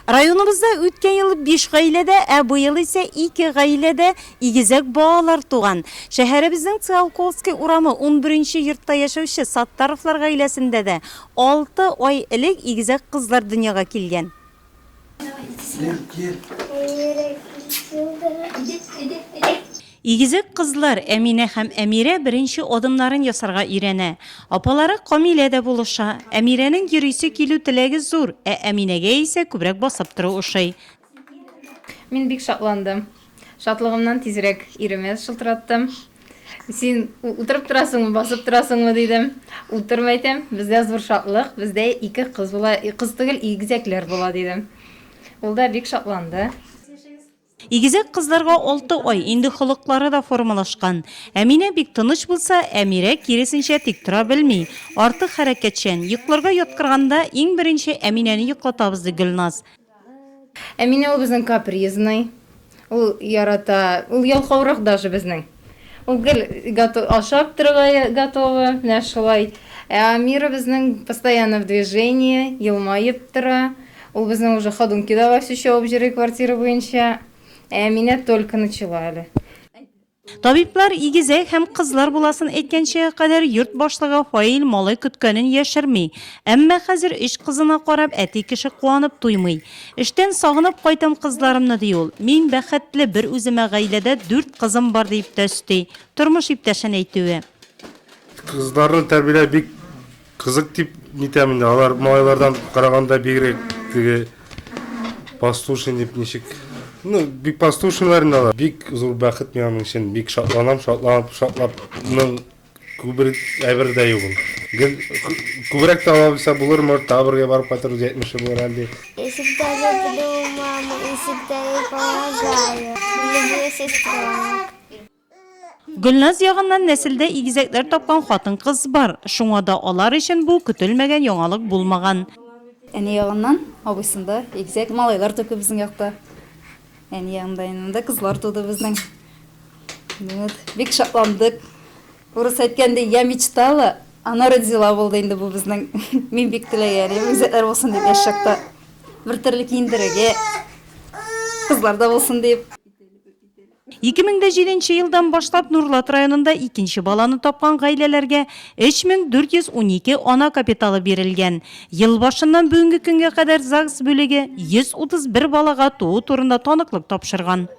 Районыбызда өткен yıl 5 гаиләдә, bu yıl ise 2 гаиләдә игезәк балалар туган. Шәһәребезнең Циолковский урамы 11-нче йортта яшәүче Саттаровлар гаиләсендә дә 6 ай элек игезәк кызлар дөньяга килгән. Игезәк кызлар Әминә һәм Әмирә беренче адымнарын ясарга өйрәнә. Апалары Камилә дә булыша. Әмирәнең йөрүсе килү теләге зур, Әминәгә исә күбрәк басып тору ошый. Мин бик шатландым. Шатлыгымнан тизрәк иреме шылтыраттым. Син утырып торасыңмы, басып торасыңмы дидем. Утырмайтам. Бездә зур шатлык, бездә 2 кыз була, кыз түгел, игезәкләр була дидем. Ул да бик шатланды. Игезәк кызларга 6 ай, инде холыклары да формалашкан. Әминә бик тыныч булса, Әмирә киресенчә тик тора белми. Артык хәрәкәтчән, йокларга яткырганда иң беренче Әминәне йоклатабыз ди Гөлназ. Әминә ул безнең капризный. Ул ярата, ул ялкаурак даже безнең. Ул гел ашап торырга готова, менә шулай. Әмира безнең постоянно в движении, елмаеп тора. Ул безнең уже ходунки да во все чөп җире квартира буенча. Әминә только начала әле. Табиблар игезәк һәм кызлар буласын әйткәнчә кадәр йорт башлыгы Фаил малай көткәнен яшерми. Әмма хәзер эш кызына карап әти кеше куанып туймый. Эштән сагынып кайтам кызларымны ди ул. Мин бәхетле бер үземә гаиләдә 4 кызым бар дип тәсти. Тормыш иптәшен әйтүе. Кызларны тәрбияләү бик кызык дип нитәмен. Алар малайлардан караганда бигрәк теге послушный дип ничек. Бик послушныйлар, бик зур бәхет минем өчен, бик шатланам, шатлап, күбрәк әйбер дә юк. Күбрәк тә алса булыр, может, табырга барып кайтыр җитмеше булыр әле. Всегда люблю маму и всегда ей помогаю. Люблю сестру. Гөлназ ягыннан нәселдә игезәкләр тапкан хатын-кыз бар. Шуңа да алар өчен бу көтелмәгән яңалык булмаган. Әни ягыннан абысында игезәк малайлар туды безнең якта. Әни ягында кызлар туды безнең. Бик шатландык. Урыс әйткәндә, я мечтала, она родила булды инде бу безнең. Мин бик теләгән, игезәкләр булсын дип яшәктә. Бер төрле киндерегә кызлар да булсын дип. 2007 елдан башлап Нурлат районында 2нче баланы тапкан гаиләләргә 3412 ана капиталы бирелгән. Ел башыннан бүгенге көнгә кадәр ЗАГС бүлеге 131 балага туу турында таныклык тапшырган.